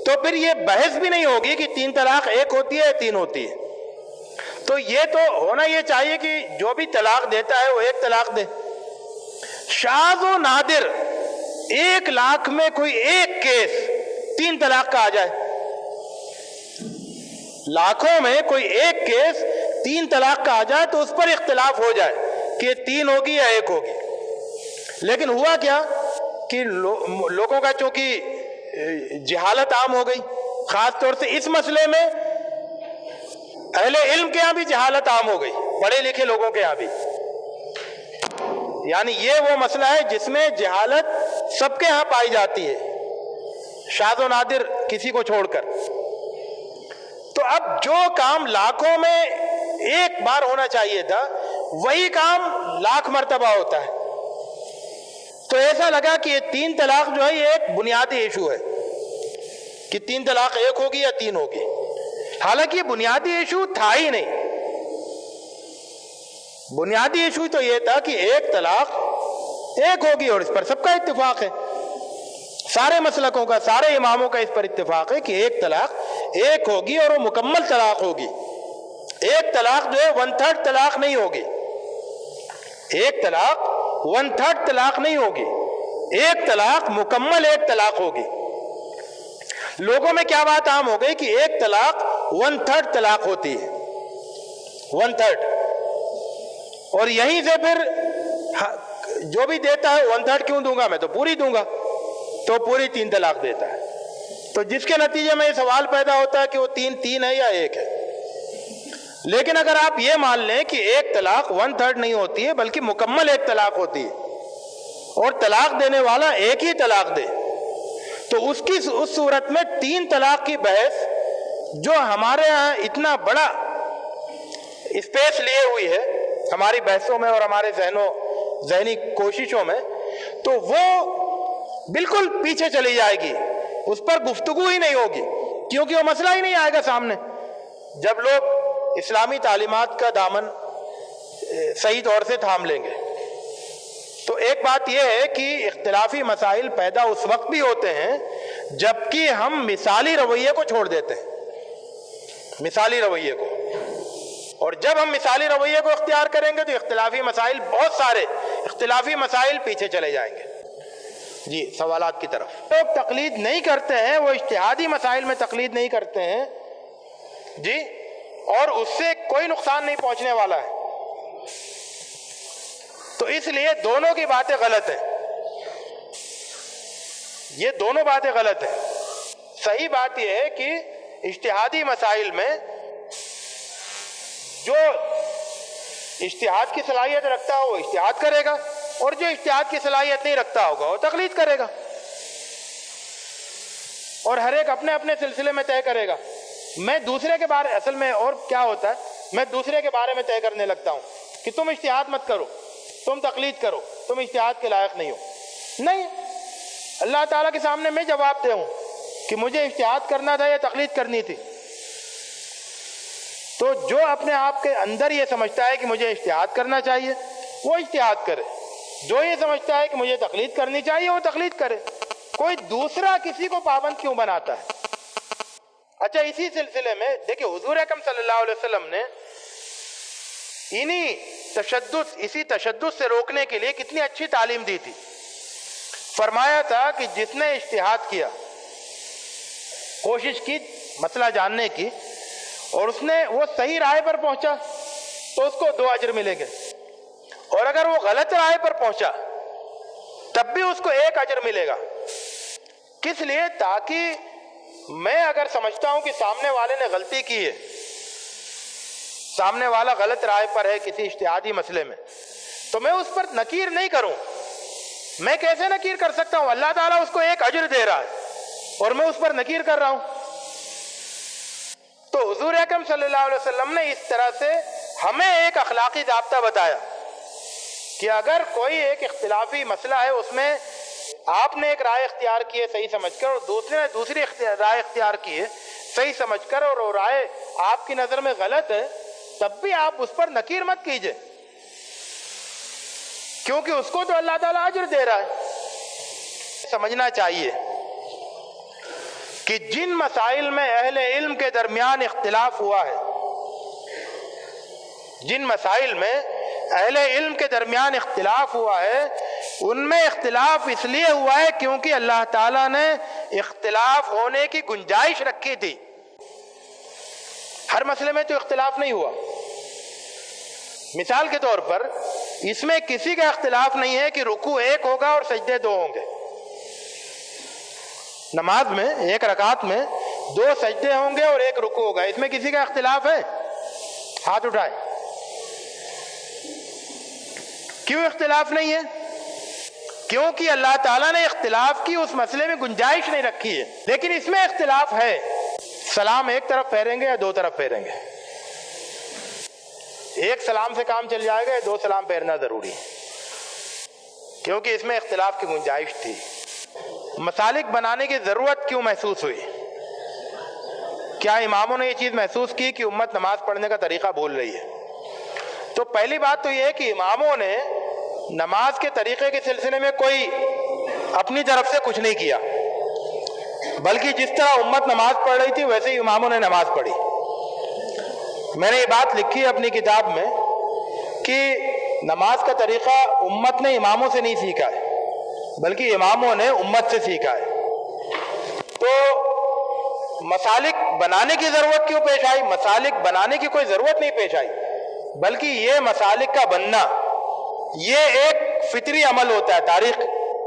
تو پھر یہ بحث بھی نہیں ہوگی کہ 3 طلاق 1 ہوتی ہے یا 3 ہوتی ہے۔ تو یہ تو ہونا یہ چاہیے کہ جو بھی طلاق دیتا ہے وہ 1 طلاق دے۔ شاذ و نادر 1 لاکھ میں کوئی ایک کیس 3 طلاق کا آ جائے، لاکھوں میں کوئی ایک کیس 3 طلاق کا آ جائے تو اس پر اختلاف ہو جائے کہ 3 ہوگی یا 1 ہوگی۔ لیکن ہوا کیا کہ لوگوں کا چونکہ جہالت عام ہو گئی، خاص طور سے اس مسئلے میں اہل علم کے ہاں بھی جہالت عام ہو گئی، پڑھے لکھے لوگوں کے ہاں بھی، یعنی یہ وہ مسئلہ ہے جس میں جہالت سب کے ہاں پائی جاتی ہے، شاذ و نادر کسی کو چھوڑ کر۔ تو اب جو کام لاکھوں میں 1 بار ہونا چاہیے تھا وہی کام لاکھ مرتبہ ہوتا ہے۔ تو ایسا لگا کہ یہ 3 طلاق جو ہے یہ ایک بنیادی ایشو ہے کہ 3 طلاق 1 ہوگی یا 3 ہوگی، حالانکہ یہ بنیادی ایشو تھا ہی نہیں۔ بنیادی ایشو تو یہ تھا کہ 1 طلاق 1 ہوگی اور اس پر سب کا اتفاق ہے، سارے مسلکوں کا، سارے اماموں کا اس پر اتفاق ہے کہ 1 طلاق 1 ہوگی اور وہ مکمل طلاق ہوگی۔ 1 طلاق جو ہے 1/3 طلاق نہیں ہوگی، 1 طلاق 1/3 طلاق نہیں ہوگی، 1 طلاق مکمل 1 طلاق ہوگی۔ لوگوں میں کیا بات عام ہو گئی کہ 1 طلاق 1/3 طلاق ہوتی ہے، 1/3، اور یہیں سے پھر جو بھی دیتا ہے 1/3 کیوں دوں گا، میں تو پوری دوں گا، تو پوری 3 طلاق دیتا ہے۔ تو جس کے نتیجے میں یہ سوال پیدا ہوتا ہے کہ وہ 3 ہے یا 1 ہے۔ لیکن اگر آپ یہ مان لیں کہ 1 طلاق 1/3 نہیں ہوتی ہے بلکہ مکمل 1 طلاق ہوتی ہے اور طلاق دینے والا 1 ہی طلاق دے، تو اس صورت میں 3 طلاق کی بحث جو ہمارے ہاں اتنا بڑا اسپیس لیے ہوئی ہے ہماری بحثوں میں اور ہمارے ذہنی کوششوں میں، تو وہ بالکل پیچھے چلی جائے گی، اس پر گفتگو ہی نہیں ہوگی کیونکہ وہ مسئلہ ہی نہیں آئے گا سامنے۔ جب لوگ اسلامی تعلیمات کا دامن صحیح طور سے تھام لیں گے۔ تو ایک بات یہ ہے کہ اختلافی مسائل پیدا اس وقت بھی ہوتے ہیں جبکہ ہم مثالی رویے کو چھوڑ دیتے ہیں، مثالی رویے کو، اور جب ہم مثالی رویے کو اختیار کریں گے تو اختلافی مسائل، بہت سارے اختلافی مسائل پیچھے چلے جائیں گے۔ جی سوالات کی طرف۔ لوگ تقلید نہیں کرتے ہیں، وہ اجتہادی مسائل میں تقلید نہیں کرتے ہیں جی، اور اس سے کوئی نقصان نہیں پہنچنے والا ہے، تو اس لیے دونوں کی باتیں غلط ہیں، یہ دونوں باتیں غلط ہیں۔ صحیح بات یہ ہے کہ اجتہادی مسائل میں جو اجتہاد کی صلاحیت رکھتا ہو وہ اجتہاد کرے گا، اور جو اجتہاد کی صلاحیت نہیں رکھتا ہوگا وہ تقلید کرے گا، اور ہر ایک اپنے اپنے سلسلے میں طے کرے گا۔ میں دوسرے کے بارے، اصل میں اور کیا ہوتا ہے، میں دوسرے کے بارے میں طے کرنے لگتا ہوں کہ تم اجتہاد مت کرو، تم تقلید کرو، تم اجتہاد کے لائق نہیں ہو۔ نہیں، اللہ تعالیٰ کے سامنے میں جواب دے ہوں کہ مجھے اجتہاد کرنا تھا یا تقلید کرنی تھی۔ تو جو اپنے آپ کے اندر یہ سمجھتا ہے کہ مجھے اجتہاد کرنا چاہیے وہ اجتہاد کرے، جو یہ سمجھتا ہے کہ مجھے تقلید کرنی چاہیے وہ تقلید کرے۔ کوئی دوسرا کسی کو پابند کیوں بناتا ہے؟ اچھا، اسی سلسلے میں دیکھیں حضور اکرم صلی اللہ علیہ وسلم نے اسی تشدد سے روکنے کے لیے کتنی اچھی تعلیم دی تھی۔ فرمایا تھا کہ جس نے اجتہاد کیا، کوشش کی مسئلہ جاننے کی، اور اس نے وہ صحیح رائے پر پہنچا تو اس کو 2 اجر ملیں گے، اور اگر وہ غلط رائے پر پہنچا تب بھی اس کو 1 اجر ملے گا۔ کس لیے؟ تاکہ میں اگر سمجھتا ہوں کہ سامنے والے نے غلطی کی ہے، سامنے والا غلط رائے پر ہے کسی اجتہادی مسئلے میں، تو میں اس پر نکیر نہیں کروں۔ میں کیسے نکیر کر سکتا ہوں؟ اللہ تعالیٰ اس کو 1 اجر دے رہا ہے اور میں اس پر نکیر کر رہا ہوں۔ تو حضور اکرم صلی اللہ علیہ وسلم نے اس طرح سے ہمیں ایک اخلاقی ضابطہ بتایا کہ اگر کوئی ایک اختلافی مسئلہ ہے، اس میں آپ نے ایک رائے اختیار کی ہے صحیح سمجھ کر، اور دوسرے نے دوسری رائے اختیار کی ہے صحیح سمجھ کر، اور وہ رائے آپ کی نظر میں غلط ہے، تب بھی آپ اس پر نکیر مت کیجئے، کیونکہ اس کو تو اللہ تعالیٰ اجر دے رہا ہے۔ سمجھنا چاہیے کہ جن مسائل میں اہل علم کے درمیان اختلاف ہوا ہے، جن مسائل میں اہل علم کے درمیان اختلاف ہوا ہے، ان میں اختلاف اس لیے ہوا ہے کیونکہ اللہ تعالیٰ نے اختلاف ہونے کی گنجائش رکھی تھی۔ ہر مسئلے میں تو اختلاف نہیں ہوا۔ مثال کے طور پر اس میں کسی کا اختلاف نہیں ہے کہ رکوع 1 ہوگا اور سجدے 2 ہوں گے۔ نماز میں 1 رکعت میں 2 سجدے ہوں گے اور 1 رکوع ہوگا، اس میں کسی کا اختلاف ہے؟ ہاتھ اٹھائے۔ کیوں اختلاف نہیں ہے؟ کیونکہ اللہ تعالیٰ نے اختلاف کی اس مسئلے میں گنجائش نہیں رکھی ہے۔ لیکن اس میں اختلاف ہے، سلام ایک طرف پھیریں گے یا 2 طرف پھیریں گے؟ ایک سلام سے کام چل جائے گا یا 2 سلام پھیرنا ضروری ہے؟ کیونکہ اس میں اختلاف کی گنجائش تھی۔ مسالک بنانے کی ضرورت کیوں محسوس ہوئی؟ کیا اماموں نے یہ چیز محسوس کی کہ امت نماز پڑھنے کا طریقہ بھول رہی ہے؟ تو پہلی بات تو یہ ہے کہ اماموں نے نماز کے طریقے کے سلسلے میں کوئی اپنی طرف سے کچھ نہیں کیا، بلکہ جس طرح امت نماز پڑھ رہی تھی ویسے ہی اماموں نے نماز پڑھی۔ میں نے یہ بات لکھی ہے اپنی کتاب میں کہ نماز کا طریقہ امت نے اماموں سے نہیں سیکھا ہے، بلکہ اماموں نے امت سے سیکھا ہے۔ تو مسالک بنانے کی ضرورت کیوں پیش آئی؟ مسالک بنانے کی کوئی ضرورت نہیں پیش آئی، بلکہ یہ مسالک کا بننا یہ ایک فطری عمل ہوتا ہے،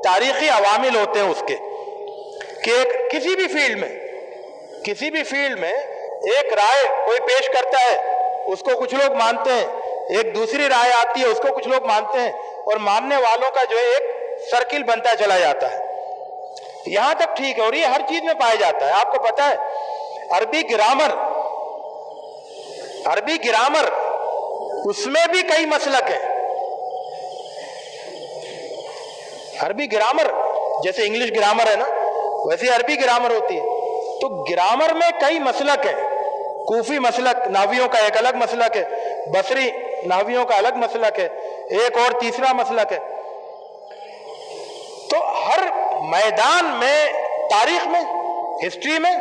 تاریخی عوامل ہوتے ہیں اس کے، کہ کسی بھی فیلڈ میں ایک رائے کوئی پیش کرتا ہے، اس کو کچھ لوگ مانتے ہیں، ایک دوسری رائے آتی ہے، اس کو کچھ لوگ مانتے ہیں، اور ماننے والوں کا جو ہے ایک سرکل بنتا چلا جاتا ہے۔ یہاں تک ٹھیک ہے، اور یہ ہر چیز میں پایا جاتا ہے۔ آپ کو پتا ہے عربی گرامر اس میں بھی کئی مسلک ہیں۔ عربی گرامر جیسے انگلش گرامر ہے نا، ویسے عربی گرامر ہوتی ہے۔ تو گرامر میں کئی مسلک ہیں، کوفی مسلک نحویوں کا ایک الگ مسلک ہے، بصری نحویوں کا الگ مسلک ہے، ایک اور تیسرا مسلک ہے۔ تو ہر میدان میں، تاریخ میں، ہسٹری میں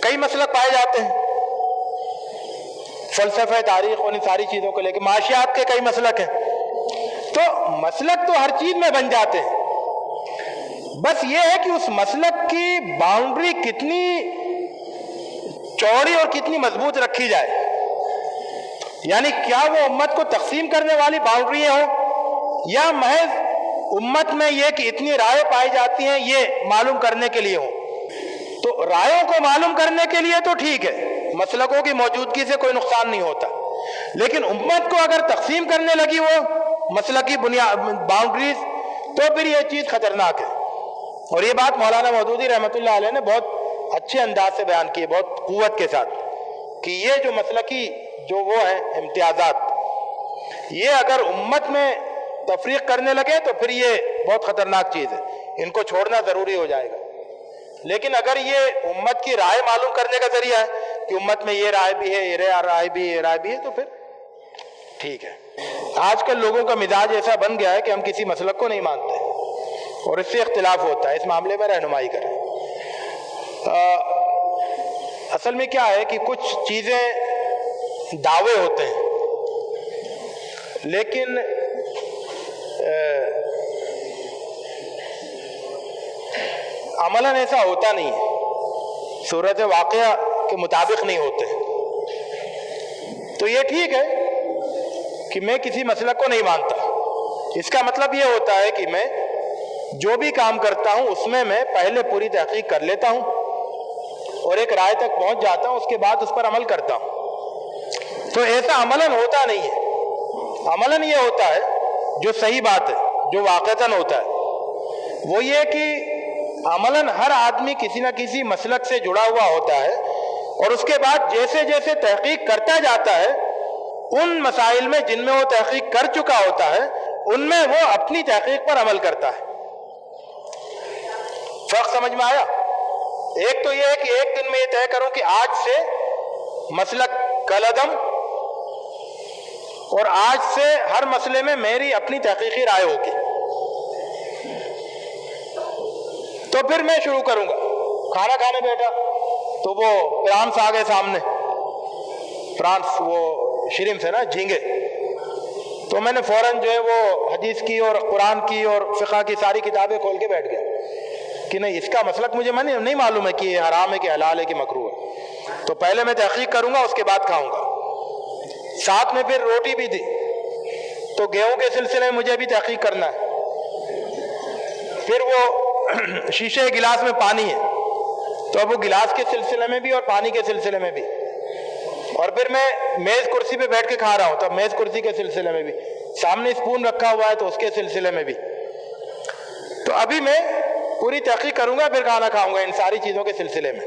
کئی مسلک پائے جاتے ہیں، فلسفہ تاریخ ان ساری چیزوں کو لے کے، معاشیات کے کئی مسلک ہیں۔ تو مسلک تو ہر چیز میں بن جاتے ہیں، بس یہ ہے کہ اس مسلک کی باؤنڈری کتنی چوڑی اور کتنی مضبوط رکھی جائے، یعنی کیا وہ امت کو تقسیم کرنے والی باؤنڈریاں ہوں، یا محض امت میں یہ کہ اتنی رائے پائی جاتی ہیں یہ معلوم کرنے کے لیے ہوں۔ تو رائےوں کو معلوم کرنے کے لیے تو ٹھیک ہے، مسلکوں کی موجودگی سے کوئی نقصان نہیں ہوتا، لیکن امت کو اگر تقسیم کرنے لگی وہ مسلکی باؤنڈریز، تو پھر یہ چیز خطرناک ہے۔ اور یہ بات مولانا مودودی رحمۃ اللہ علیہ نے بہت اچھے انداز سے بیان کی ہے، بہت قوت کے ساتھ، کہ یہ جو مسلکی جو وہ ہیں امتیازات، یہ اگر امت میں تفریق کرنے لگے تو پھر یہ بہت خطرناک چیز ہے، ان کو چھوڑنا ضروری ہو جائے گا۔ لیکن اگر یہ امت کی رائے معلوم کرنے کا ذریعہ ہے کہ امت میں یہ رائے بھی ہے، یہ رائے بھی ہے، یہ رائے بھی ہے، تو پھر ٹھیک ہے۔ آج کل لوگوں کا مزاج ایسا بن گیا ہے کہ ہم کسی مسلک کو نہیں مانتے اور اس سے اختلاف ہوتا ہے، اس معاملے میں رہنمائی کریں۔ اصل میں کیا ہے کہ کچھ چیزیں دعوے ہوتے ہیں، لیکن عملاً ایسا ہوتا نہیں ہے، صورت واقعہ کے مطابق نہیں ہوتے۔ تو یہ ٹھیک ہے کہ میں کسی مسلک کو نہیں مانتا، اس کا مطلب یہ ہوتا ہے کہ میں جو بھی کام کرتا ہوں اس میں پہلے پوری تحقیق کر لیتا ہوں اور ایک رائے تک پہنچ جاتا ہوں، اس کے بعد اس پر عمل کرتا ہوں۔ تو ایسا عملاً ہوتا نہیں ہے۔ عملاً یہ ہوتا ہے جو صحیح بات ہے، جو واقعتاً ہوتا ہے، وہ یہ کہ عملاً ہر آدمی کسی نہ کسی مسلک سے جڑا ہوا ہوتا ہے، اور اس کے بعد جیسے جیسے تحقیق کرتا جاتا ہے ان مسائل میں جن میں وہ تحقیق کر چکا ہوتا ہے ان میں وہ اپنی تحقیق پر عمل کرتا ہے۔ فرق سمجھ میں آیا؟ ایک تو یہ ہے کہ ایک دن میں یہ طے کروں کہ آج سے مسلک کالعدم، اور آج سے ہر مسئلے میں میری اپنی تحقیقی رائے ہوگی، تو پھر میں شروع کروں گا۔ کھانا کھانے بیٹھا تو وہ پرانس آ گئے سامنے، پرانس وہ شرمس ہے نا، جھینگے، تو میں نے فوراً جو ہے وہ حدیث کی اور قرآن کی اور فقہ کی ساری کتابیں کھول کے بیٹھ گیا کہ نہیں، اس کا مسلک مجھے نہیں معلوم ہے کہ یہ حرام ہے کہ حلال ہے کہ مکروہ ہے، تو پہلے میں تحقیق کروں گا، اس کے بعد کھاؤں گا۔ ساتھ میں پھر روٹی بھی دی، تو گیہوں کے سلسلے میں مجھے بھی تحقیق کرنا ہے۔ پھر وہ شیشے گلاس میں پانی ہے، تو اب وہ گلاس کے سلسلے میں بھی اور پانی کے سلسلے میں بھی، اور پھر میں میز کرسی پہ بیٹھ کے کھا رہا ہوں تو میز کرسی کے سلسلے میں بھی، سامنے اسپون رکھا ہوا ہے تو اس کے سلسلے میں بھی۔ تو ابھی میں پوری تحقیق کروں گا، پھر کھانا کھاؤں گا ان ساری چیزوں کے سلسلے میں۔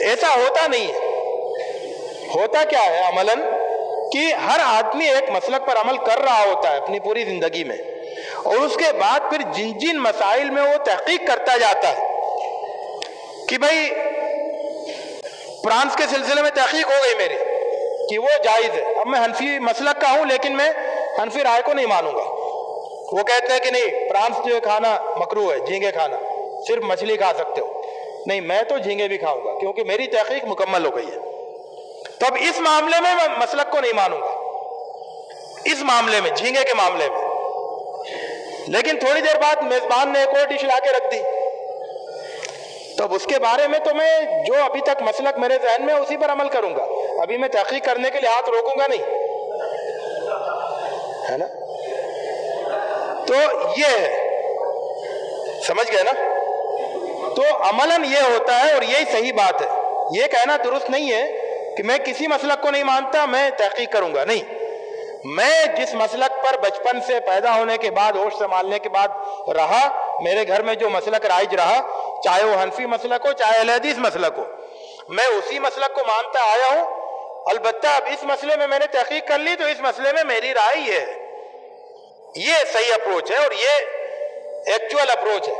ایسا ہوتا نہیں ہے۔ ہوتا کیا ہے عملاً کہ ہر آدمی ایک مسلک پر عمل کر رہا ہوتا ہے اپنی پوری زندگی میں، اور اس کے بعد پھر جن جن مسائل میں وہ تحقیق کرتا جاتا ہے کہ بھائی فرانس کے سلسلے میں تحقیق ہو گئی میری کہ وہ جائز ہے، اب میں حنفی مسلک کا ہوں لیکن میں حنفی رائے کو نہیں مانوں گا، وہ کہتے ہیں کہ نہیں فرانس جو کھانا مکروہ ہے، جھینگے کھانا، صرف مچھلی کھا سکتے ہو، نہیں میں تو جھینگے بھی کھاؤں گا کیونکہ میری تحقیق مکمل ہو گئی ہے۔ تو اب اس معاملے میں میں مسلک کو نہیں مانوں گا، اس معاملے میں، جھینگے کے معاملے میں۔ لیکن تھوڑی دیر بعد میزبان نے ایک اور ڈش لا کے رکھ دی، تو اب اس کے بارے میں تو میں جو ابھی تک مسلک میرے ذہن میں اسی پر عمل کروں گا، ابھی میں تحقیق کرنے کے لیے ہاتھ روکوں گا نہیں، ہے نا؟ تو یہ ہے، سمجھ گئے نا؟ تو عملاً یہ ہوتا ہے، اور یہی صحیح بات ہے۔ یہ کہنا درست نہیں ہے کہ میں کسی مسلک کو نہیں مانتا، میں تحقیق کروں گا، نہیں، میں جس مسلک پر بچپن سے پیدا ہونے کے بعد، ہوش سنبھالنے کے بعد رہا، میرے گھر میں جو مسلک رائج رہا، چاہے وہ حنفی مسلک ہو چاہے اہل حدیث مسلک ہو، میں اسی مسلک کو مانتا آیا ہوں۔ البتہ اب اس مسئلے میں نے تحقیق کر لی تو اس مسئلے میں میری رائے یہ ہے، یہ صحیح اپروچ ہے اور یہ ایکچوئل اپروچ ہے۔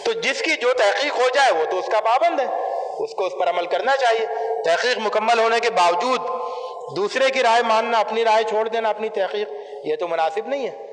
تو جس کی جو تحقیق ہو جائے وہ تو اس کا پابند ہے، اس کو اس پر عمل کرنا چاہیے. تحقیق مکمل ہونے کے باوجود دوسرے کی رائے ماننا، اپنی رائے چھوڑ دینا، اپنی تحقیق، یہ تو مناسب نہیں ہے.